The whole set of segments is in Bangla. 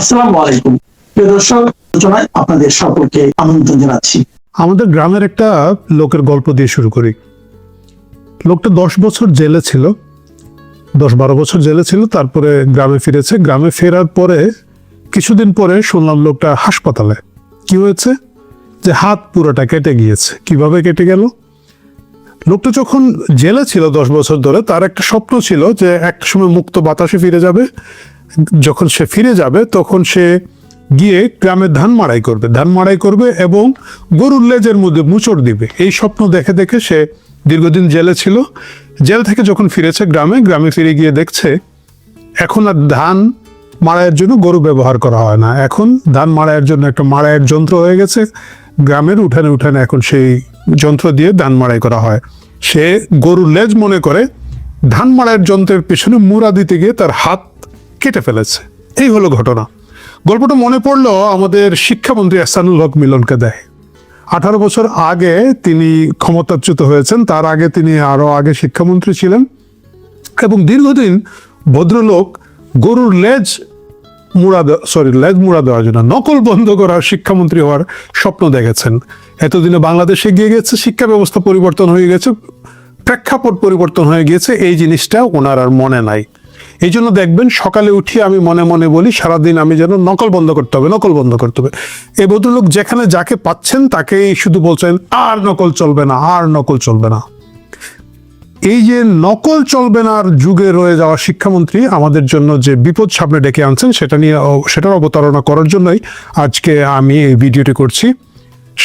আসসালামু আলাইকুম প্রিয় দর্শক, আলোচনায় আপনাদের সকলকে আমন্ত্রণ জানাচ্ছি। আমাদের গ্রামের একটা লোকের গল্প দিয়ে শুরু করি। লোকটা 10 বছর জেলে ছিল, 10-12 বছর জেলে ছিল, তারপরে গ্রামে ফিরেছে। গ্রামে ফেরার পরে কিছুদিন পরে শুনলাম লোকটা হাসপাতালে। কি হয়েছে? যে হাত পুরোটা কেটে গিয়েছে। কিভাবে কেটে গেল? লোকটা যখন জেলে ছিল 10 বছর ধরে, তার একটা স্বপ্ন ছিল যে এক সময় মুক্ত বাতাসে ফিরে যাবে। যখন সে ফিরে যাবে তখন সে গিয়ে গ্রামে ধান মাড়াই করবে এবং গরুর লেজের মধ্যে মুচড় দিবে। এই স্বপ্ন দেখে দেখে সে দীর্ঘদিন জেলে ছিল। জেল থেকে যখন ফিরেছে গ্রামে ফিরে গিয়ে দেখছে এখন আর ধান মাড়াইয়ের জন্য গরু ব্যবহার করা হয় না, এখন ধান মাড়াইয়ের জন্য একটা মাড়াইয়ের যন্ত্র হয়ে গেছে। গ্রামের উঠানে এখন সেই যন্ত্র দিয়ে ধান মাড়াই করা হয়। সে গরুর লেজ মনে করে ধান মাড়াইয়ের যন্ত্রের পেছনে মুড়া দিতে গিয়ে তার হাত কেটে ফেলেছে। এই হলো ঘটনা। গল্পটা মনে পড়লো আমাদের শিক্ষামন্ত্রী এহসানুল হক মিলনকে দেয়। 18 বছর আগে তিনি ক্ষমতাচ্যুত হয়েছেন, তার আগে তিনি আরো আগে শিক্ষামন্ত্রী ছিলেন এবং দীর্ঘদিন ভদ্রলোক গরুর লেজ মুড়া দেওয়ার জন্য নকল বন্ধ করার শিক্ষামন্ত্রী হওয়ার স্বপ্ন দেখেছেন। এতদিনে বাংলাদেশ এগিয়ে গেছে, শিক্ষা ব্যবস্থা পরিবর্তন হয়ে গেছে, প্রেক্ষাপট পরিবর্তন হয়ে গিয়েছে, এই জিনিসটা ওনার আর মনে নাই। এই জন্য দেখবেন সকালে উঠি আমি মনে মনে বলি সারাদিন আমি যেন নকল বন্ধ করতে হবে। এই ভদ্রলোক যেখানে যাকে পাচ্ছেন তাকেই শুধু বলছেন আর নকল চলবে না। এই যে নকল চলবে না আর যুগে রয়ে যাওয়া শিক্ষামন্ত্রী আমাদের জন্য যে বিপদ সামনে ডেকে আনছেন সেটার অবতারণা করার জন্যই আজকে আমি এই ভিডিওটি করছি।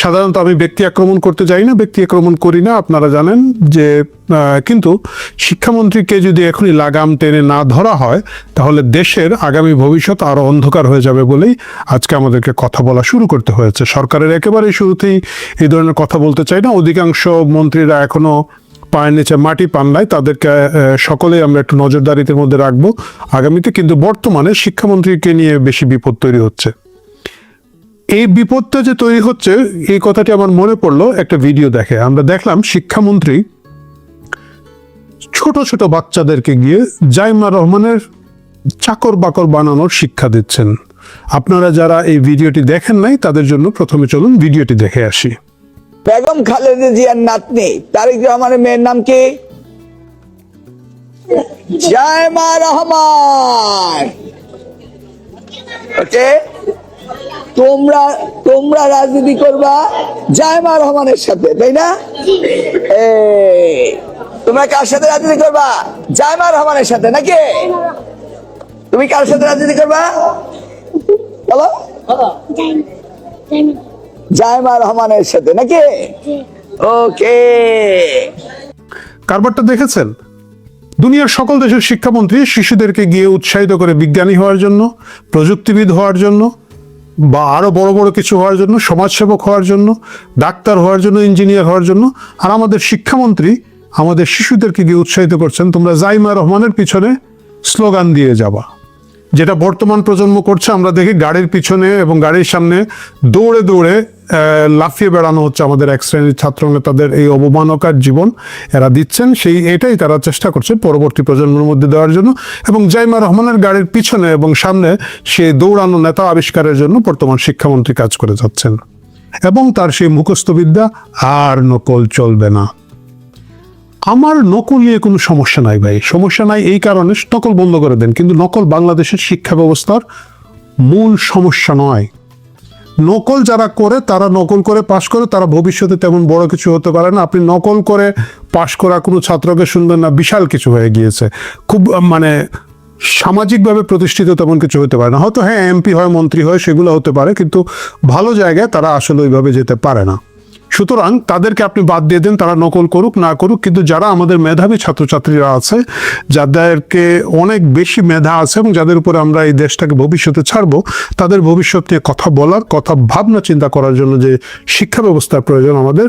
সাধারণত আমি ব্যক্তি আক্রমণ করতে যাই না, ব্যক্তি আক্রমণ করি না, আপনারা জানেন যে, কিন্তু শিক্ষামন্ত্রীকে যদি এখনই লাগাম টেনে না ধরা হয় তাহলে দেশের আগামী ভবিষ্যৎ আরো অন্ধকার হয়ে যাবে বলেই আজকে আমাদেরকে কথা বলা শুরু করতে হয়েছে। সরকারের একেবারে শুরুতেই এই ধরনের কথা বলতে চাই না। অধিকাংশ মন্ত্রীরা এখনো পায়ের নিচে মাটি পান নাই, তাদেরকে সকলেই আমরা একটু নজরদারিতে মধ্যে রাখবো আগামীতে। কিন্তু বর্তমানে শিক্ষামন্ত্রীকে নিয়ে বেশি বিপদ তৈরি হচ্ছে। এই বিপদটা যে তৈরি হচ্ছে এই কথাটি আমার মনে পড়লো একটা ভিডিও দেখে। আমরা দেখলাম শিক্ষামন্ত্রী ছোট ছোট বাচ্চাদেরকে গিয়ে জাইমা রহমানের চাকর বাকর বানানোর শিক্ষা দিচ্ছেন। আপনারা যারা এই ভিডিওটি দেখেন নাই তাদের জন্য প্রথমে চলুন ভিডিওটি দেখে আসি। বেগম খালেদা জিয়ার নাতনি তারেক রহমানের মেয়ের নাম কি? জাইমা রহমান। ওকে, তোমরা রাজনীতি করবা জাইমা রহমানের সাথে, তাই না? তোমরা কার সাথে রাজনীতি করবা? জাইমা রহমানের সাথে নাকি? তুমি কার সাথে রাজনীতি করবা বলো? জাইমা রহমানের সাথে নাকি? ওকে, কারবারটা দেখেছেন? দুনিয়ার সকল দেশের শিক্ষামন্ত্রী শিশুদেরকে গিয়ে উৎসাহিত করে বিজ্ঞানী হওয়ার জন্য, প্রযুক্তিবিদ হওয়ার জন্য, বা আরো বড় বড় কিছু হওয়ার জন্য, সমাজসেবক হওয়ার জন্য, ডাক্তার হওয়ার জন্য, ইঞ্জিনিয়ার হওয়ার জন্য। আর আমাদের শিক্ষামন্ত্রী আমাদের শিশুদেরকে গিয়ে উৎসাহিত করছেন তোমরা জাইমা রহমানের পিছনে স্লোগান দিয়ে যাবা। যেটা বর্তমান প্রজন্ম করছে আমরা দেখি, গাড়ির পিছনে এবং গাড়ির সামনে দৌড়ে দৌড়ে লাফিয়ে বেড়ানো হচ্ছে আমাদের এক শ্রেণীর ছাত্র নেতাদের। এই অবমাননার জীবন এরা দিচ্ছেন, এটাই তারা চেষ্টা করছে পরবর্তী প্রজন্মের মধ্যে দেওয়ার জন্য। এবং জাইমা রহমানের গাড়ির পিছনে এবং সামনে সে দৌড়ানো নেতা আবিষ্কারের জন্য বর্তমান শিক্ষামন্ত্রী কাজ করে যাচ্ছেন। এবং তার সেই মুখস্থবিদ্যা আর নকল চলবে না। আমার নকল নিয়ে কোনো সমস্যা নাই ভাই, সমস্যা নাই এই কারণে নকল বন্ধ করে দেন, কিন্তু নকল বাংলাদেশের শিক্ষা ব্যবস্থার মূল সমস্যা নয়। নকল যারা করে তারা নকল করে পাশ করে, তারা ভবিষ্যতে তেমন বড় কিছু হতে পারে না। আপনি নকল করে পাশ করা কোনো ছাত্রকে শুনবেন না বিশাল কিছু হয়ে গিয়েছে, খুব সামাজিকভাবে প্রতিষ্ঠিত তেমন কিছু হতে পারে না। হয়তো হ্যাঁ এমপি হয়, মন্ত্রী হয়, সেগুলো হতে পারে, কিন্তু ভালো জায়গায় তারা আসলে ওইভাবে যেতে পারে না। সুতরাং তাদেরকে আপনি বাদ দিয়ে দেন, তারা নকল করুক না করুক, কিন্তু যারা আমাদের মেধাবী ছাত্রছাত্রীরা আছে, যাদেরকে অনেক বেশি মেধা আছে এবং যাদের উপরে আমরা এই দেশটাকে ভবিষ্যতে ছাড়বো, তাদের ভবিষ্যৎ নিয়ে কথা বলার, কথা ভাবনা চিন্তা করার জন্য যে শিক্ষা ব্যবস্থার প্রয়োজন আমাদের,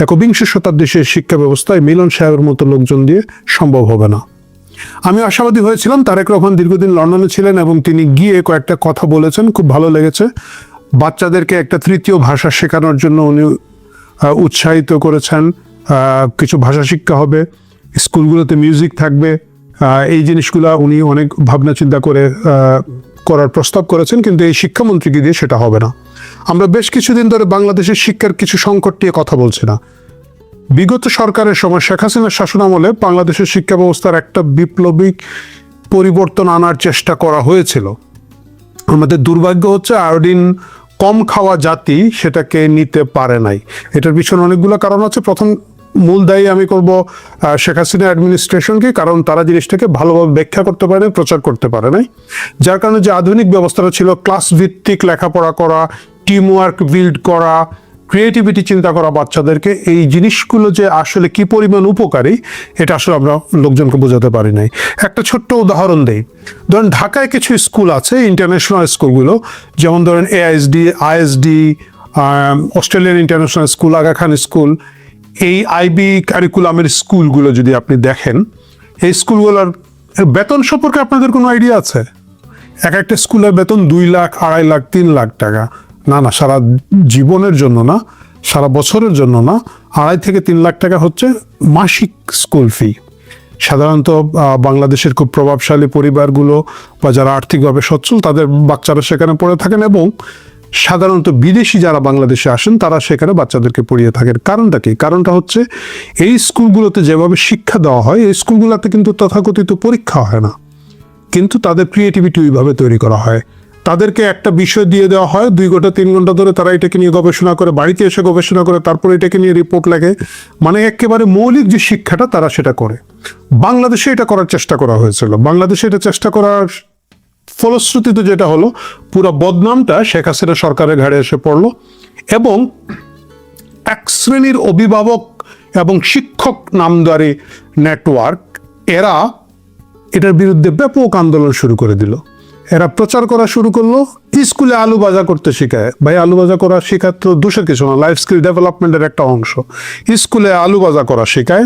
একবিংশ শতাব্দীর সেই শিক্ষা ব্যবস্থায় মিলন সাহেবের মতো লোকজন দিয়ে সম্ভব হবে না। আমি আশাবাদী হয়েছিলাম। তারেক রহমান দীর্ঘদিন লন্ডনে ছিলেন এবং তিনি গিয়ে কয়েকটা কথা বলেছেন, খুব ভালো লেগেছে। বাচ্চাদেরকে একটা তৃতীয় ভাষা শেখানোর জন্য উনি উৎসাহিত করেছেন। কিছু ভাষা শিক্ষা হবে, স্কুলগুলোতে মিউজিক থাকবে, এই জিনিসগুলো উনি অনেক ভাবনা চিন্তা করে করার প্রস্তাব করেছেন, কিন্তু এই শিক্ষামন্ত্রীকে দিয়ে সেটা হবে না। আমরা বেশ কিছুদিন ধরে বাংলাদেশের শিক্ষার কিছু সংকট নিয়ে কথা বলছি না। বিগত সরকারের সময় শেখ হাসিনার শাসনামলে বাংলাদেশের শিক্ষা ব্যবস্থার একটা বিপ্লবী পরিবর্তন আনার চেষ্টা করা হয়েছিল। আমাদের দুর্ভাগ্য হচ্ছে আয়োডিন কম খাওয়া জাতি সেটাকে নিতে পারে নাই। এটার পিছনে অনেকগুলো কারণ আছে। প্রথম মূল দায়ী আমি করব শেখ হাসিনা অ্যাডমিনিস্ট্রেশনকে, কারণ তারা জিনিসটাকে ভালোভাবে ব্যাখ্যা করতে পারে, প্রচার করতে পারে নাই। যার কারণে যে আধুনিক ব্যবস্থাটা ছিল, ক্লাস ভিত্তিক লেখাপড়া করা, টিম ওয়ার্ক বিল্ড করা, ক্রিয়েটিভিটি চিন্তা করা বাচ্চাদেরকে, এই জিনিসগুলো যে আসলে কি পরিমাণ উপকারী এটা আসলে আমরা লোকজনকে বোঝাতে পারি নাই। একটা ছোট্ট উদাহরণ দেই। ধরেন ঢাকায় কিছু স্কুল আছে, ইন্টারন্যাশনাল স্কুলগুলো, যেমন ধরেন AISD, ISD, Australian international school, Aga Khan school, এই IB কারিকুলামের স্কুলগুলো যদি আপনি দেখেন, এই স্কুলগুলোর বেতন সম্পর্কে আপনাদের কোনো আইডিয়া আছে? এক একটা স্কুলের বেতন 2 লাখ, 2.5 লাখ, 3 লাখ টাকা। না, সারা জীবনের জন্য না, সারা বছরের জন্য না, 2.5 থেকে 3 লাখ টাকা হচ্ছে মাসিক স্কুল ফি। সাধারণত বাংলাদেশের খুব প্রভাবশালী পরিবারগুলো বা যারা আর্থিকভাবে সচ্ছল তাদের বাচ্চারা সেখানে পড়ে থাকেন, এবং সাধারণত বিদেশি যারা বাংলাদেশে আসেন তারা সেখানে বাচ্চাদেরকে পড়িয়ে থাকেন। কারণটা কি? কারণটা হচ্ছে এই স্কুলগুলোতে যেভাবে শিক্ষা দেওয়া হয়, এই স্কুলগুলোতে কিন্তু তথাকথিত পরীক্ষা হয় না, কিন্তু তাদের ক্রিয়েটিভিটি ওইভাবে তৈরি করা হয়। তাদেরকে একটা বিষয় দিয়ে দেওয়া হয়, 2 ঘন্টা 3 ঘন্টা ধরে তারা এটাকে নিয়ে গবেষণা করে, বাড়িতে এসে গবেষণা করে, তারপরে এটাকে নিয়ে রিপোর্ট লেখে। মানে একেবারে মৌলিক যে শিক্ষাটা তারা সেটা করে। বাংলাদেশে এটা করার চেষ্টা করা হয়েছিল। বাংলাদেশে এটা চেষ্টা করার ফলশ্রুতিতে যেটা হলো, পুরো বদনামটা শেখ হাসিনা সরকারের ঘাড়ে এসে পড়লো, এবং এক শ্রেণীর অভিভাবক এবং শিক্ষক নামদারি নেটওয়ার্ক এরা এটার বিরুদ্ধে ব্যাপক আন্দোলন শুরু করে দিল। এরা প্রচার করা শুরু করলো, স্কুলে আলু ভাজা করতে শেখায়। ভাই, আলু ভাজা করা শেখার তো দোষের কিছু না, লাইফ স্কিল ডেভেলপমেন্টের একটা অংশ। স্কুলে আলু ভাজা করা শেখায়,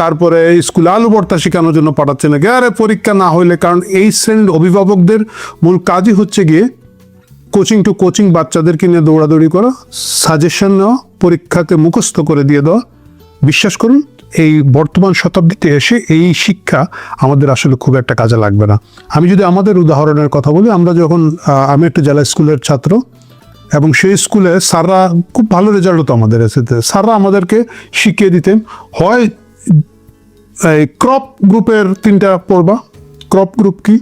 তারপরে স্কুলে আলু ভর্তা শেখানোর জন্য পাঠাচ্ছে নাকি। আরে পরীক্ষা না হইলে, কারণ এই শ্রেণীর অভিভাবকদের মূল কাজই হচ্ছে গিয়ে কোচিং টু কোচিং বাচ্চাদেরকে নিয়ে দৌড়াদৌড়ি করা, সাজেশন নেওয়া, পরীক্ষাতে মুখস্থ করে দিয়ে দেওয়া। বিশ্বাস করুন, এই বর্তমান শতাব্দীতে এসে এই শিক্ষা আমাদের আসলে খুব একটা কাজে লাগবে না। আমি যদি আমাদের উদাহরণের কথা বলি, আমরা যখন আমি একটা জেলা স্কুলের ছাত্র, এবং সেই স্কুলে স্যাররা খুব ভালো রেজাল্ট হতো আমাদের এসেতে। স্যাররা আমাদেরকে শিখিয়ে দিতেন, হয় এই ক্রপ গ্রুপের 3টা পড়বা। ক্রপ গ্রুপ কি?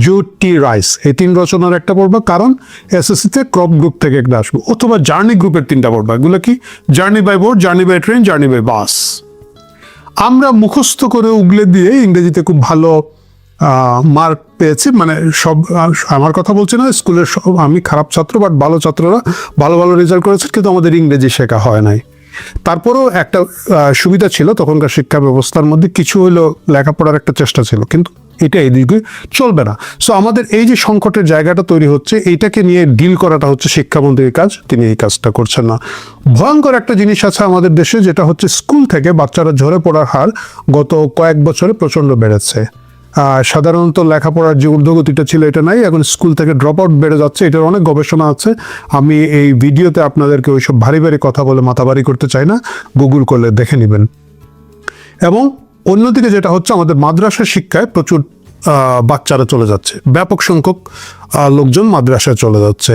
জুট, টি, রাইস, এই 3 রচনার একটা পড়বা, কারণ SSC-তে ক্রপ গ্রুপ থেকে একটা আসবে। অথবা জার্নি গ্রুপের 3টা পড়বা। এগুলো কি? Journey by boat, journey by train, journey by bus. আমরা মুখস্থ করে উগলে দিয়ে ইংরেজিতে খুব ভালো মার্ক পেয়েছি। মানে সব, আমার কথা বলছি না স্কুলের সব আমি খারাপ ছাত্র, বাট ভালো ছাত্ররা ভালো ভালো রেজাল্ট করেছে, কিন্তু আমাদের ইংরেজি শেখা হয় নাই। তারপরেও একটা সুবিধা ছিল, তখনকার শিক্ষা ব্যবস্থার মধ্যে কিছু হইলো লেখাপড়ার একটা চেষ্টা ছিল, কিন্তু এটা এইদিকে চলবে না। সো আমাদের এই যে সংকটের জায়গাটা তৈরি হচ্ছে, এইটাকে নিয়ে ডিল করাটা হচ্ছে শিক্ষামন্ত্রীর কাজ। তিনি এই কাজটা করছেন না। ভয়ঙ্কর একটা জিনিস আছে আমাদের দেশে, যেটা হচ্ছে স্কুল থেকে বাচ্চারা ঝরে পড়ার হার গত কয়েক বছরে প্রচণ্ড বেড়েছে। সাধারণত লেখাপড়ার যে ঊর্ধ্বগতিটা ছিল এটা নাই, এখন স্কুল থেকে ড্রপ আউট বেড়ে যাচ্ছে। এটার অনেক গবেষণা আছে, আমি এই ভিডিওতে আপনাদেরকে ওইসব ভারী ভারী কথা বলে মাথা ভারী করতে চাই না, গুগল করলে দেখে নেবেন। এবং অন্যদিকে যেটা হচ্ছে, আমাদের মাদ্রাসা শিক্ষায় প্রচুর বাচ্চারা চলে যাচ্ছে, ব্যাপক সংখ্যক লোকজন মাদ্রাসায় চলে যাচ্ছে।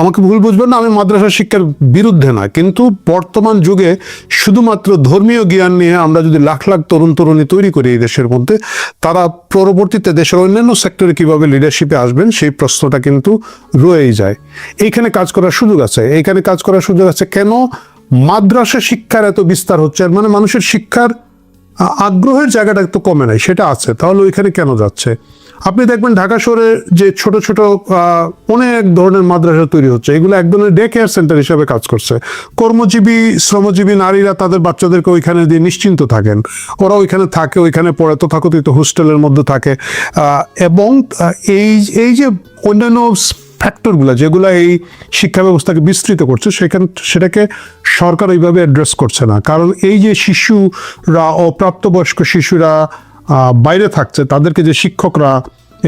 আমাকে ভুল বুঝবেন না, আমি মাদ্রাসা শিক্ষার বিরুদ্ধে না, কিন্তু বর্তমান যুগে শুধুমাত্র ধর্মীয় জ্ঞান নিয়ে আমরা যদি লাখ লাখ তরুণ তরুণী তৈরি করি এই দেশের মধ্যে, তারা পরবর্তীতে দেশের অন্যান্য সেক্টরে কিভাবে লিডারশিপে আসবেন সেই প্রশ্নটা কিন্তু রয়েই যায়। এইখানে কাজ করার সুযোগ আছে, এইখানে কাজ করার সুযোগ আছে। কেন মাদ্রাসা শিক্ষার এত বিস্তার হচ্ছে? মানে মানুষের শিক্ষার আগ্রহের জায়গাটা একটু কমে নাই, সেটা আছে, তাহলে ওইখানে কেন যাচ্ছে? আপনি দেখবেন ঢাকা শহরে যে ছোট ছোট অনেক ধরনের মাদ্রাসা তৈরি হচ্ছে, এগুলো এক ধরনের ডে কেয়ার সেন্টার হিসেবে কাজ করছে। কর্মজীবী শ্রমজীবী নারীরা তাদের বাচ্চাদেরকে ওইখানে দিয়ে নিশ্চিন্ত থাকেন, ওরা ওইখানে থাকে, ওইখানে পড়ে, তথাকথিত হোস্টেলের মধ্যে থাকে। এবং এই যে অন্যান্য ফ্যাক্টরগুলো যেগুলো এই শিক্ষা ব্যবস্থাকে বিস্তৃত করছে, সেটাকে সরকার এইভাবে অ্যাড্রেস করছে না। কারণ এই যে শিশুরা, অপ্রাপ্তবয়স্ক শিশুরা বাইরে থাকছে, তাদেরকে যে শিক্ষকরা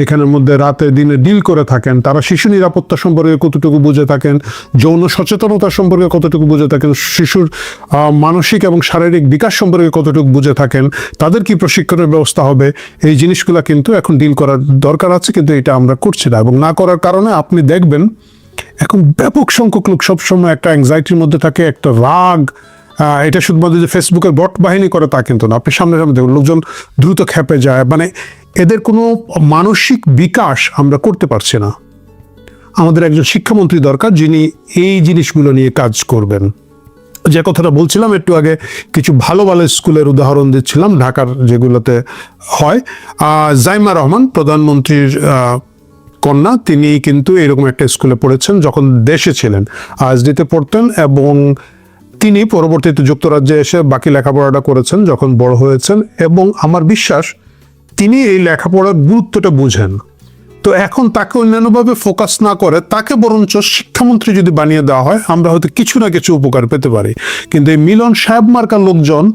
এখানের মধ্যে রাতে দিনে ডিল করে থাকেন, তারা শিশু নিরাপত্তা সম্পর্কে কতটুকু বুঝে থাকেন, যৌন সচেতনতা সম্পর্কে কতটুকু বুঝে থাকেন, শিশুর মানসিক এবং শারীরিক বিকাশ সম্পর্কে কতটুকু বুঝে থাকেন, তাদের কি প্রশিক্ষণের ব্যবস্থা হবে, এই জিনিসগুলো কিন্তু এখন ডিল করার দরকার আছে, কিন্তু এটা আমরা করছি না। এবং না করার কারণে আপনি দেখবেন এখন ব্যাপক সংখ্যক লোক সবসময় একটা অ্যাংজাইটির মধ্যে থাকে, একটা রাগ। এটা শুধুমাত্র যে ফেসবুকের বট বাহিনী করে তা কিন্তু না, আপনি সামনে দেখুন লোকজন দ্রুত খেপে যায়, মানে এদের কোনো মানসিক বিকাশ আমরা করতে পারছি না। আমাদের একজন শিক্ষামন্ত্রী দরকার যিনি এই জিনিসগুলো নিয়ে কাজ করবেন। যে কথাটা বলছিলাম একটু আগে, কিছু ভালো ভালো স্কুলের উদাহরণ দিচ্ছিলাম ঢাকার যেগুলোতে হয়। জাইমা রহমান প্রধানমন্ত্রীর কন্যা, তিনি কিন্তু এরকম একটা স্কুলে পড়েছেন যখন দেশে ছিলেন, আইএসডিতে পড়তেন, এবং তিনি পরবর্তীতে যুক্তরাজ্যে এসে বাকি লেখাপড়াটা করেছেন যখন বড় হয়েছেন, এবং আমার বিশ্বাস তিনি এই লেখাপড়ার গুরুত্বটা বুঝেন। তো এখন তাকে অন্যান্যভাবে ফোকাস না করে তাকে বরঞ্চ শিক্ষামন্ত্রী যদি বানিয়ে দেওয়া হয়, আমরা হয়তো কিছু না কিছু উপকার পেতে পারি। কিন্তু এই মিলন সাহেব মার্কার লোকজন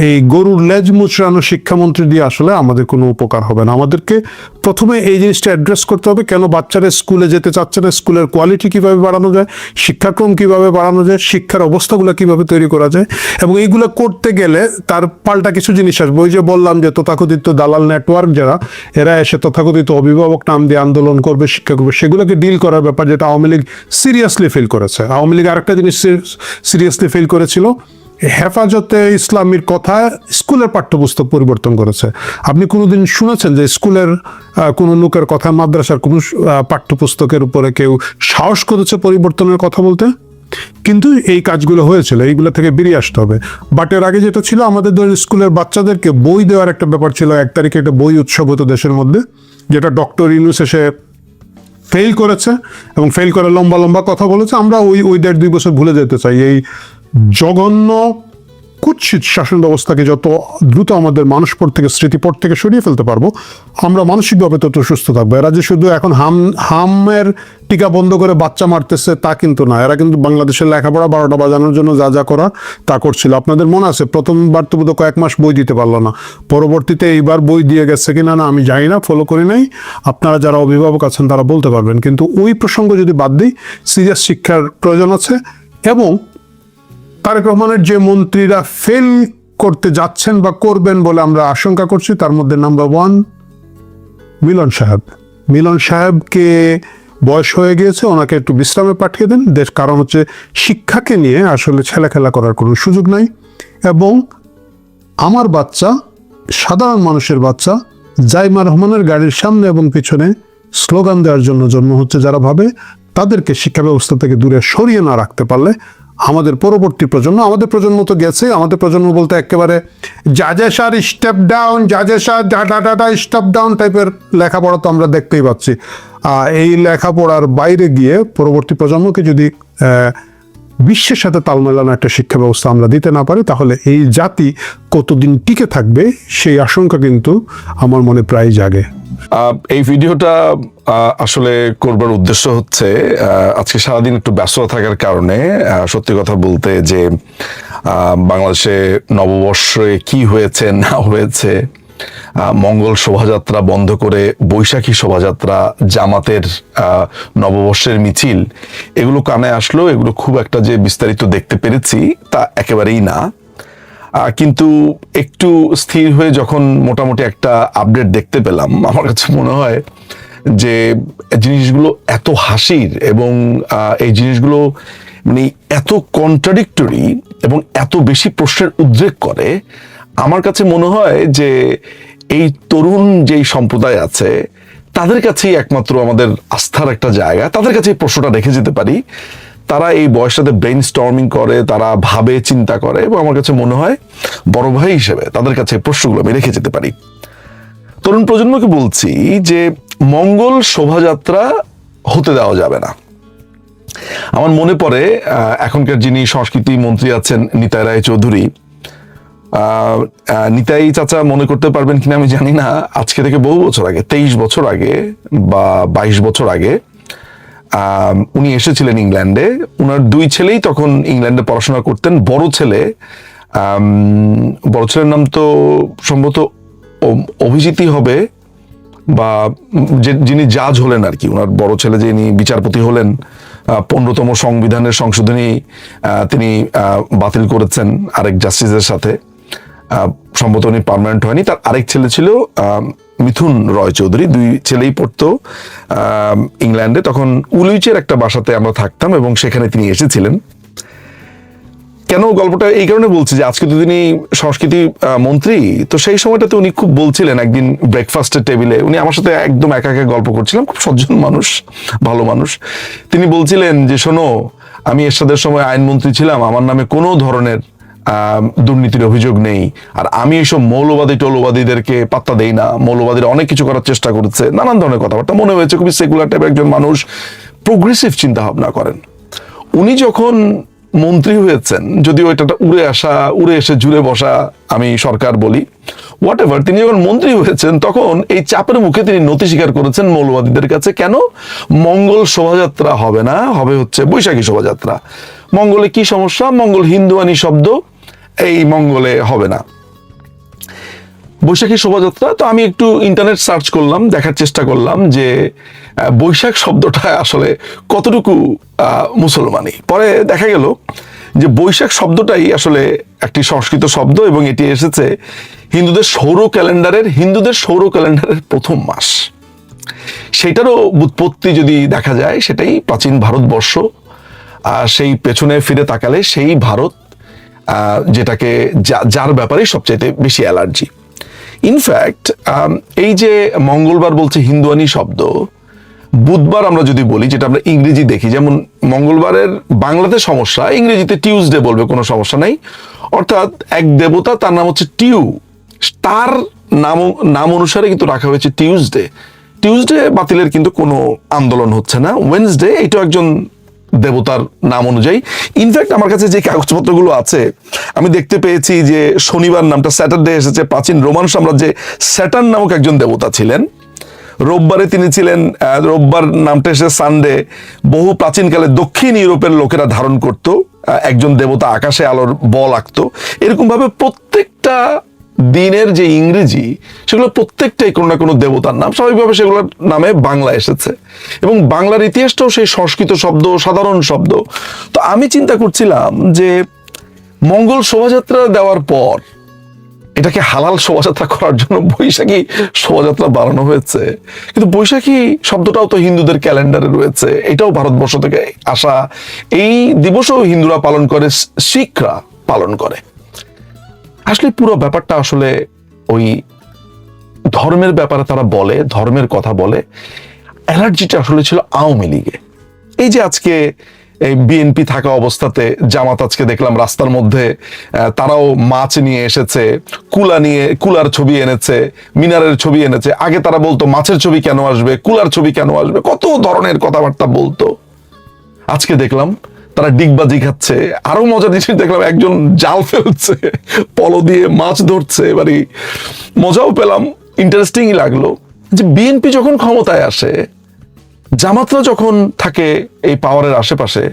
এই গরুর লেজ মুচড়ানো শিক্ষামন্ত্রী দিয়ে আসলে আমাদের কোনো উপকার হবে না। আমাদেরকে প্রথমে এই জিনিসটা অ্যাড্রেস করতে হবে, কেন বাচ্চারা স্কুলে যেতে চাচ্ছে না, স্কুলের কোয়ালিটি কিভাবে বাড়ানো যায়, শিক্ষাক্রম কিভাবে বাড়ানো যায়, শিক্ষার অবস্থাগুলো কিভাবে তৈরি করা যায়, এবং এইগুলো করতে গেলে তার পাল্টা কিছু জিনিস আসবে। ওই যে বললাম যে তথাকথিত দালাল নেটওয়ার্ক যারা, এরা এসে তথাকথিত অভিভাবক নাম দিয়ে আন্দোলন করবে, শিক্ষা করবে, সেগুলোকে ডিল করার ব্যাপার, যেটা আওয়ামী লীগ সিরিয়াসলি ফেল করেছে। আওয়ামী লীগ আরেকটা জিনিস সিরিয়াসলি ফেল করেছিল, হেফাজতে ইসলামীর কথা স্কুলের পাঠ্যপুস্তক পরিবর্তন করেছে। আপনি কোনোদিন শুনেছেন যে স্কুলের কোনো লোকের কথা, মাদ্রাসার কোনো পাঠ্যপুস্তকের উপরে কেউ সাহস করেছে পরিবর্তনের কথা বলতে? কিন্তু এই কাজগুলো হয়েছিল, এইগুলো থেকে বেরিয়ে আসতে হবে। বাট এর আগে যেটা ছিল, আমাদের স্কুলের বাচ্চাদেরকে বই দেওয়ার একটা ব্যাপার ছিল। 1 তারিখে একটা বই উৎসব হতো দেশের মধ্যে, যেটা ডক্টর ইউনূস এসে ফেল করেছে, এবং ফেল করে লম্বা লম্বা কথা বলেছে। আমরা ওই 1.5-2 বছর ভুলে যেতে চাই। এই জঘন্য কুৎসিত শাসন ব্যবস্থাকে যত দ্রুত আমাদের মানসপট থেকে, স্মৃতিপট থেকে সরিয়ে ফেলতে পারবো, আমরা মানসিকভাবে তত সুস্থ থাকবো। এরা যে শুধু এখন হামের টিকা বন্ধ করে বাচ্চা মারতেছে তা কিন্তু না, এরা কিন্তু বাংলাদেশের লেখাপড়া 12টা বাজানোর জন্য যা যা করা তা করছিল। আপনাদের মনে আছে, প্রথমবার তো বোধহয় কয়েক মাস বই দিতে পারলো না, পরবর্তীতে এইবার বই দিয়ে গেছে কিনা না আমি জানি না, ফলো করি নাই। আপনারা যারা অভিভাবক আছেন তারা বলতে পারবেন। কিন্তু ওই প্রসঙ্গ যদি বাদ দিই, সিরিয়াস শিক্ষার প্রয়োজন আছে। এবং তারেক রহমানের যে মন্ত্রীরা ফেল করতে যাচ্ছেন বা করবেন বলে আমরা আশঙ্কা করছি, তার মধ্যে নাম্বার 1 মিলন সাহেব। মিলন সাহেবকে বয়স হয়ে গিয়েছে, ওনাকে একটু বিশ্রামে পাঠিয়ে দেন। কারণ হচ্ছে শিক্ষাকে নিয়ে আসলে ছেলেখেলা করার কোনো সুযোগ নাই। এবং আমার বাচ্চা, সাধারণ মানুষের বাচ্চা, জাইমা রহমানের গাড়ির সামনে এবং পিছনে স্লোগান দেওয়ার জন্য জন্ম হচ্ছে যারা ভাবে, তাদেরকে শিক্ষা ব্যবস্থা থেকে দূরে সরিয়ে না রাখতে পারলে আমাদের পরবর্তী প্রজন্ম, আমাদের প্রজন্ম তো গেছে, আমাদের প্রজন্ম বলতে একেবারে জাজেসার স্টেপ ডাউন, জাজেসার ডাটা স্টেপ ডাউন টাইপের লেখাপড়া তো আমরা দেখতেই পাচ্ছি। এই লেখাপড়ার বাইরে গিয়ে পরবর্তী প্রজন্মকে যদি বিশ্বের সাথে তাল মেলানো একটা শিক্ষা ব্যবস্থা আমরা দিতে না পারি, তাহলে এই জাতি কতদিন টিকে থাকবে সেই আশঙ্কা কিন্তু আমার মনে প্রায় জাগে। এই ভিডিওটা আসলে করবার উদ্দেশ্য হচ্ছে, আজকে সারাদিন একটু ব্যস্ত থাকার কারণে সত্যি কথা বলতে যে বাংলাদেশে নববর্ষে কি হয়েছে না হয়েছে, মঙ্গল শোভাযাত্রা বন্ধ করে বৈশাখী শোভাযাত্রা, জামাতের নববর্ষের মিছিল, এগুলো কানে আসলো। এগুলো খুব একটা যে বিস্তারিত দেখতে পেরেছি তা একেবারেই না। কিন্তু একটু স্থির হয়ে যখন মোটামুটি একটা আপডেট দেখতে পেলাম, আমার কাছে মনে হয় যে জিনিসগুলো এত হাসির এবং এই জিনিসগুলো মানে এত কন্ট্রাডিক্টরি এবং এত বেশি প্রশ্নের উদ্রেক করে, আমার কাছে মনে হয় যে এই তরুণ যেই সম্প্রদায় আছে তাদের কাছেই একমাত্র আমাদের আস্থার একটা জায়গা, তাদের কাছে এই প্রশ্নটা রেখে যেতে পারি। তারা এই বয়সটাতে ব্রেইন স্টর্মিং করে, তারা ভাবে, চিন্তা করে, এবং আমার কাছে মনে হয় বড় ভাই হিসেবে তাদের কাছে প্রশ্নগুলো আমি রেখে যেতে পারি। তরুণ প্রজন্মকে বলছি যে মঙ্গল শোভাযাত্রা হতে দেওয়া যাবে না। আমার মনে পড়ে এখনকার যিনি সংস্কৃতি মন্ত্রী আছেন নিতাই রায় চৌধুরী, নিতাই চাচা মনে করতে পারবেন কিনা আমি জানি না, আজকে থেকে বহু বছর আগে, 23 বছর আগে বা 22 বছর আগে উনি এসেছিলেন ইংল্যান্ডে। উনার 2 ছেলেই তখন ইংল্যান্ডে পড়াশোনা করতেন। বড় ছেলের নাম তো সম্ভবত অভিজিৎই হবে, বা যিনি জাজ হলেন আর কি, ওনার বড় ছেলে যিনি বিচারপতি হলেন, 15তম সংবিধানের সংশোধনী তিনি বাতিল করেছেন আরেক জাস্টিসের সাথে, সম্ভবত উনি পার্মানেন্ট হয়নি। তার আরেক ছেলে ছিল মিথুন রয় চৌধুরী, দুই ছেলেই পড়তো ইংল্যান্ডে। তখন উলুইচের একটা বাসাতে আমরা থাকতাম এবং সেখানে তিনি এসেছিলেন। কেন গল্পটা এই কারণে বলছি যে আজকে তো তিনি সংস্কৃতি মন্ত্রী, তো সেই সময়টাতে উনি খুব বলছিলেন, একদিন ব্রেকফাস্টের টেবিলে উনি আমার সাথে একদম একা একা গল্প করছিলাম, খুব সজ্জন মানুষ, ভালো মানুষ। তিনি বলছিলেন যে শোনো, আমি এরশাদের সময় আইনমন্ত্রী ছিলাম, আমার নামে কোনো ধরনের দুর্নীতির অভিযোগ নেই, আর আমি এইসব মৌলবাদী টৌলবাদীদেরকে পাত্তা দেই না, মৌলবাদীরা অনেক কিছু করার চেষ্টা করেছে, নানান ধরনের কথাবার্তা। মনে হয়েছে খুবই সেকুলার টাইপের একজন মানুষ, প্রোগ্রেসিভ চিন্তা ভাবনা করেন। উনি যখন মন্ত্রী হয়েছেন, যদিও এটা উড়ে এসে জুড়ে বসা আমি সরকার বলি, হোয়াট এভার, তিনি যখন মন্ত্রী হয়েছেন তখন এই চাপের মুখে তিনি নতি স্বীকার করেছেন মৌলবাদীদের কাছে। কেন? মঙ্গল শোভাযাত্রা হবে না, হবে হচ্ছে বৈশাখী শোভাযাত্রা। মঙ্গলে কি সমস্যা? মঙ্গল হিন্দুয়ানি শব্দ, এই মঙ্গলে হবে না বৈশাখী শোভাযাত্রা। তো আমি একটু ইন্টারনেট সার্চ করলাম, দেখার চেষ্টা করলাম যে বৈশাখ শব্দটা আসলে কতটুকু মুসলমানি। পরে দেখা গেল যে বৈশাখ শব্দটাই আসলে একটি সংস্কৃত শব্দ এবং এটি এসেছে হিন্দুদের সৌর ক্যালেন্ডারের প্রথম মাস। সেটারও উৎপত্তি যদি দেখা যায় সেটাই প্রাচীন ভারতবর্ষ। সেই পেছনে ফিরে তাকালে সেই ভারত যেটাকে যার ব্যাপারে সবচাইতে বেশি অ্যালার্জি। ইনফ্যাক্ট এই যে মঙ্গলবার বলছে হিন্দুয়ানি শব্দ, বুধবার আমরা যদি বলি, যেটা আমরা ইংরেজি দেখি, যেমন মঙ্গলবারের বাংলাতে সমস্যা, ইংরেজিতে টিউসডে বলবে, কোনো সমস্যা নাই। অর্থাৎ এক দেবতা, তার নাম হচ্ছে তার নাম অনুসারে কিন্তু রাখা হয়েছে টিউসডে বাতিলের কিন্তু কোনো আন্দোলন হচ্ছে না। ওয়েনসডে, এইটাও একজন দেবতার নাম অনুযায়ী। ইনফ্যাক্ট আমার কাছে যে কাগজপত্রগুলো আছে আমি দেখতে পেয়েছি যে শনিবার নামটা স্যাটারডে এসেছে প্রাচীন রোমান সাম্রাজ্যে স্যাটার্ন নামক একজন দেবতা ছিলেন। রোববারে তিনি ছিলেন, রোববার নামটা এসে সানডে, বহু প্রাচীনকালে দক্ষিণ ইউরোপের লোকেরা ধারণ করত একজন দেবতা, আকাশে আলোর বল আঁকতো। এরকম ভাবে প্রত্যেকটা দিনের যে ইংরেজি, সেগুলো প্রত্যেকটাই কোনো না কোনো দেবতার নাম। স্বাভাবিকভাবে সেগুলোর নামে বাংলা এসেছে এবং বাংলার ইতিহাসটাও সেই সংস্কৃত শব্দ, সাধারণ শব্দ। তো আমি চিন্তা করছিলাম যে মঙ্গল শোভাযাত্রা দেওয়ার পর এটাকে হালাল শোভাযাত্রা করার জন্য বৈশাখী শোভাযাত্রা বানানো হয়েছে, কিন্তু বৈশাখী শব্দটাও তো হিন্দুদের ক্যালেন্ডারে রয়েছে, এটাও ভারতবর্ষ থেকে আসা। এই দিবসও হিন্দুরা পালন করে, শিখরা পালন করে। আসলে পুরো ব্যাপারটা আসলে ওই ধর্মের ব্যাপারে তারা বলে, ধর্মের কথা বলে। অ্যালার্জিটা আসলে ছিল আওয়ামী লীগে। এই যে আজকে এই বিএনপি থাকা অবস্থাতে জামাত আজকে দেখলাম রাস্তার মধ্যে তারাও মাছ নিয়ে এসেছে, কুলার ছবি এনেছে, মিনারের ছবি এনেছে। আগে তারা বলতো মাছের ছবি কেন আসবে, কুলার ছবি কেন আসবে, কত ধরনের কথাবার্তা বলতো। আজকে দেখলাম তারা ডিগবাজি খাচ্ছে। আরো মজার জিনিস দেখলাম, একজন জাল ফেলছে, পলো দিয়ে মাছ ধরছে। এবারে মজাও পেলাম, ইন্টারেস্টিংই লাগলো যে বিএনপি যখন ক্ষমতায় আসে, জামাতরা যখন থাকে এই পাওয়ারের আশেপাশে,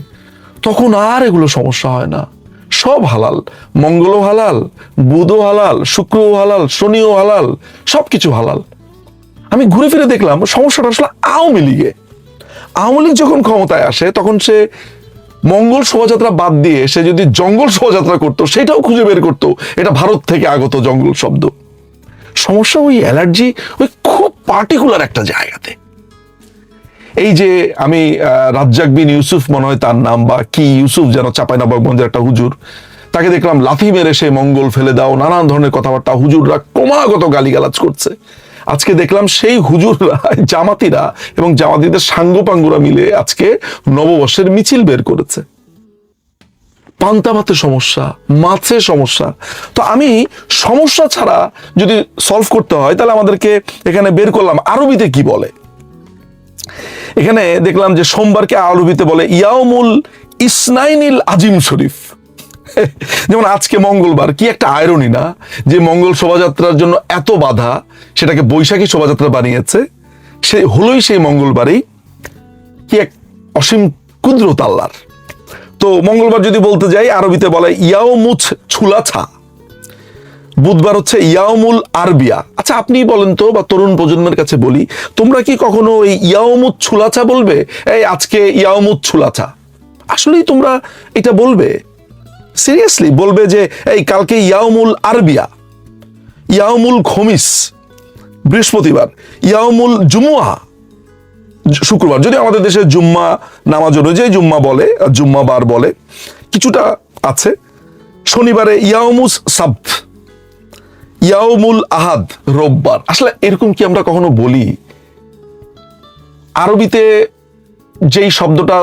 তখন আর এগুলো সমস্যা হয় না, সব হালাল। মঙ্গলও হালাল, বুধও হালাল, শুক্রও হালাল, শনিও হালাল, সবকিছু হালাল। আমি ঘুরে ফিরে দেখলাম সমস্যাটা আসলে আওয়ামী লীগে। আওয়ামী লীগ যখন ক্ষমতায় আসে তখন সে মঙ্গল শোভাযাত্রা বাদ দিয়ে সে যদি জঙ্গল শোভাযাত্রা করতো, সেটাও খুঁজে বের করতো এটা ভারত থেকে আগত জঙ্গল শব্দ। সমস্যা ওই অ্যালার্জি ওই খুব পার্টিকুলার একটা জায়গাতে। এই যে আমি রাজ্জাক বিন ইউসুফ মনে হয় তার নাম, বা কি ইউসুফ যেন, চাঁপাইনবাবগঞ্জের একটা হুজুর, তাকে দেখলাম লাথি মেরে সে মঙ্গল ফেলে দাও, নানান ধরনের কথাবার্তা। হুজুররা ক্রমাগত গালিগালাজ করছে। আজকে দেখলাম সেই হুজুররা, জামাতিরা এবং জামাতিদের সাঙ্গপাঙ্গুরা মিলে আজকে নববর্ষের মিছিল বের করেছে। পান্তা ভাতের সমস্যা, মাছের সমস্যা। তো আমি সমস্যা ছাড়া যদি সলভ করতে হয় তাহলে আমাদেরকে এখানে বের করলাম আরবিতে কি বলে। এখানে দেখলাম যে সোমবারকে আরবিতে বলে ইয়াউমুল ইসনাইনিল আজিম শরীফ। যেমন আজকে মঙ্গলবার, কি একটা আয়রনি না যে মঙ্গল শোভাযাত্রার জন্য এত বাধা, সেটাকে বৈশাখী শোভাযাত্রা বানিয়েছে। সে হলোই সেই মঙ্গলবারই, কি এক অসীম কুদরত আল্লাহর। তো মঙ্গলবার যদি বলতে যাই, আরবিতে বলে ইয়াউমুছ ছুলাছা, বুধবার হচ্ছে ইয়াউমুল আরবিয়া। আচ্ছা আপনি বলেন তো, বা তরুণ প্রজন্মের কাছে বলি, তোমরা কি কখনো এই ইয়াউমুত ছুলাচা বলবে? এই আজকে ইয়াউমুত ছুলাচা, আসলেই তোমরা এটা বলবে? সিরিয়াসলি বলবে যে এই কালকে ইয়াউমুল আরবিয়া, ইয়াউমুল খমিস বৃহস্পতিবার, ইয়াউমুল জুমুয়া শুক্রবার, যদি আমাদের দেশে জুম্মা নামাজ অনুযায়ী জুম্মা বলে, জুম্মা বার বলে, কিছুটা আছে। শনিবারে ইয়াউমুস সাbt, ইয়াউমুল আহাদ রোববার। আসলে এরকম কি আমরা কখনো বলি? আরবিতে যেই শব্দটা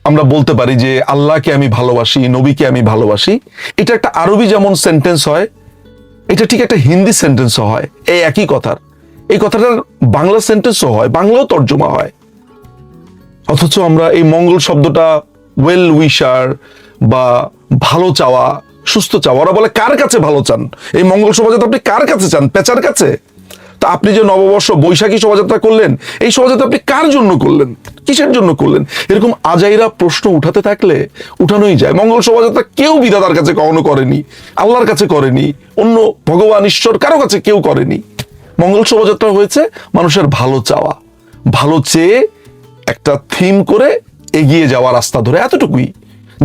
আমরা বলতে পারি যে আল্লাহকে আমি ভালোবাসি, নবীকে আমি ভালোবাসি, এটা একটা আরবি যেমন সেন্টেন্স হয়, এটা ঠিক একটা হিন্দি সেন্টেন্সও হয় এই একই কথার। এই কথাটার বাংলা সেন্টেন্সও হয়, বাংলাও তর্জমা হয়। অথচ আমরা এই মঙ্গল শব্দটা ওয়েল উইশার বা ভালো চাওয়া, সুস্থ চাওয়া, ওরা বলে কার কাছে ভালো চান? এই মঙ্গল শোভাযাত্রা আপনি কার কাছে চান? পেঁচার কাছে? তা আপনি যে নববর্ষ বৈশাখী শোভাযাত্রা করলেন, এই শোভাযাত্রা আপনি কার জন্য করলেন, কিসের জন্য করলেন? এরকম আজাইরা প্রশ্ন উঠাতে থাকলে উঠানোই যায়। মঙ্গল শোভাযাত্রা কেউ বিধাতার কাছে কখনো করেনি, আল্লাহর কাছে করেনি, অন্য ভগবান ঈশ্বর কারো কাছে কেউ করেনি। মঙ্গল শোভাযাত্রা হয়েছে মানুষের ভালো চাওয়া, ভালো চেয়ে একটা থিম করে এগিয়ে যাওয়া রাস্তা ধরে, এতটুকুই।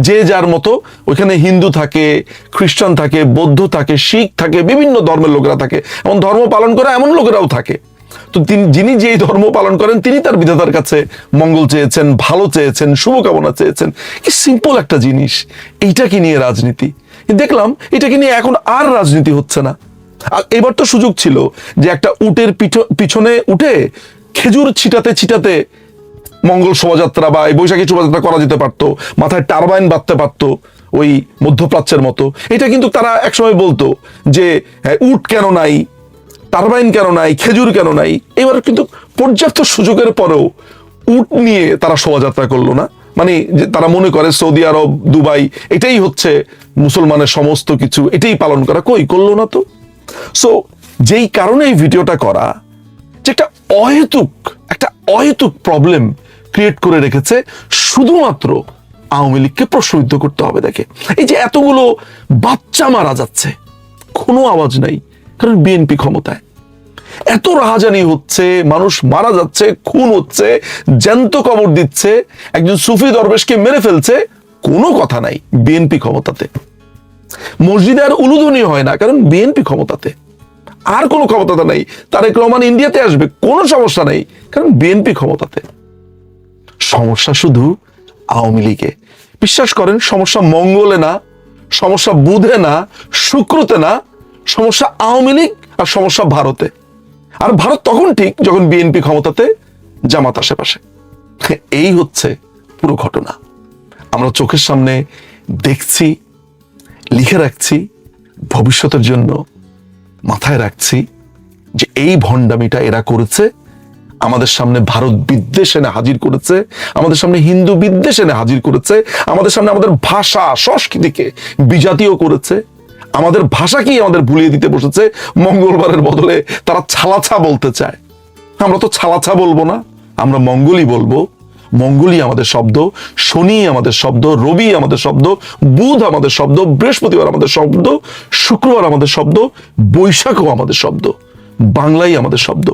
যে যার মতো, ওইখানে হিন্দু থাকে, খ্রিস্টান থাকে, বৌদ্ধ থাকে, শিখ থাকে, বিভিন্ন ধর্মের লোকেরা থাকে, এমন ধর্ম পালন করে এমন লোকেরাও থাকে। তো যিনি যেই ধর্ম পালন করেন তিনি তার বিধাতার কাছে মঙ্গল চেয়েছেন, ভালো চেয়েছেন, শুভকামনা চেয়েছেন। কি সিম্পল একটা জিনিস। এইটাকে নিয়ে রাজনীতি দেখলাম, এটাকে নিয়ে এখন আর রাজনীতি হচ্ছে না। আর এবার তো সুযোগ ছিল যে একটা উটের পিছনে উঠে খেজুর ছিটাতে ছিটাতে মঙ্গল শোভাযাত্রা বা এই বৈশাখী শোভাযাত্রা করা যেতে পারতো, মাথায় টারবাইন বাঁধতে পারতো ওই মধ্যপ্রাচ্যের মতো। এটা কিন্তু তারা একসময় বলতো যে উট কেন নাই, টারবাইন কেন নাই, খেজুর কেন নাই। এবার কিন্তু পর্যাপ্ত সুযোগের পরেও উট নিয়ে তারা শোভাযাত্রা করলো না। মানে তারা মনে করে সৌদি আরব, দুবাই এটাই হচ্ছে মুসলমানের সমস্ত কিছু, এটাই পালন করা। কই করলো না তো। সো যেই কারণে এই ভিডিওটা করা, যে একটা অহেতুক প্রবলেম ক্রিয়েট করে রেখেছে শুধুমাত্র আওয়ামী লীগকে প্রশ্নবিদ্ধ করতে হবে। দেখে এই যে এতগুলো বাচ্চা মারা যাচ্ছে, কোনো আওয়াজ নাই, কারণ বিএনপি ক্ষমতায়। এত রাহাজানি হচ্ছে, মানুষ মারা যাচ্ছে, খুন হচ্ছে, জ্যান্ত কবর দিচ্ছে, একজন সুফি দরবেশকে মেরে ফেলছে, কোনো কথা নাই, বিএনপি ক্ষমতাতে। মসজিদে আর উলুধ্বনি হয় না, কারণ বিএনপি ক্ষমতাতে। আর কোনো ক্ষমতা নাই, তারেক রহমান ইন্ডিয়াতে আসবে, কোনো সমস্যা নাই, কারণ বিএনপি ক্ষমতাতে। সমস্যা শুধু আওয়ামী লীগে। বিশ্বাস করেন, সমস্যা মঙ্গলে না, সমস্যা বুধে না, শুক্রতে না, সমস্যা আওয়ামী লীগ আর সমস্যা ভারতে। আর ভারত তখন ঠিক যখন বিএনপি ক্ষমতাতে, জামাত আশেপাশে। এই হচ্ছে পুরো ঘটনা। আমরা চোখের সামনে দেখছি, লিখে রাখছি, ভবিষ্যতের জন্য মাথায় রাখছি যে এই ভণ্ডামিটা এরা করেছে। আমাদের সামনে ভারত বিদ্বেষ এনে হাজির করেছে, আমাদের সামনে হিন্দু বিদ্বেষ এনে হাজির করেছে, আমাদের সামনে আমাদের ভাষা সংস্কৃতিকে বিজাতীয় করেছে, আমাদের ভাষাকেই আমাদের ভুলিয়ে দিতে বসেছে। মঙ্গলবারের বদলে তারা ছালাছা বলতে চায়। আমরা তো ছালাছা বলবো না, আমরা মঙ্গলই বলবো। মঙ্গলই আমাদের শব্দ, শনি আমাদের শব্দ, রবি আমাদের শব্দ, বুধ আমাদের শব্দ, বৃহস্পতিবার আমাদের শব্দ, শুক্রবার আমাদের শব্দ, বৈশাখও আমাদের শব্দ, বাংলাই আমাদের শব্দ।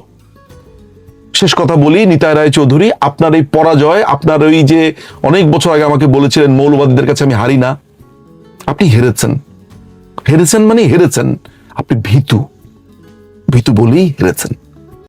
শেষ কথা বলি, নিতাই রায় চৌধুরী, আপনার এই পরাজয়, আপনার ওই যে অনেক বছর আগে আমাকে বলেছিলেন মৌলবাদীদের কাছে আমি হারি না, আপনি হেরেছেন। হেরেছেন মানে হেরেছেন, আপনি ভীতু বলেই হেরেছেন।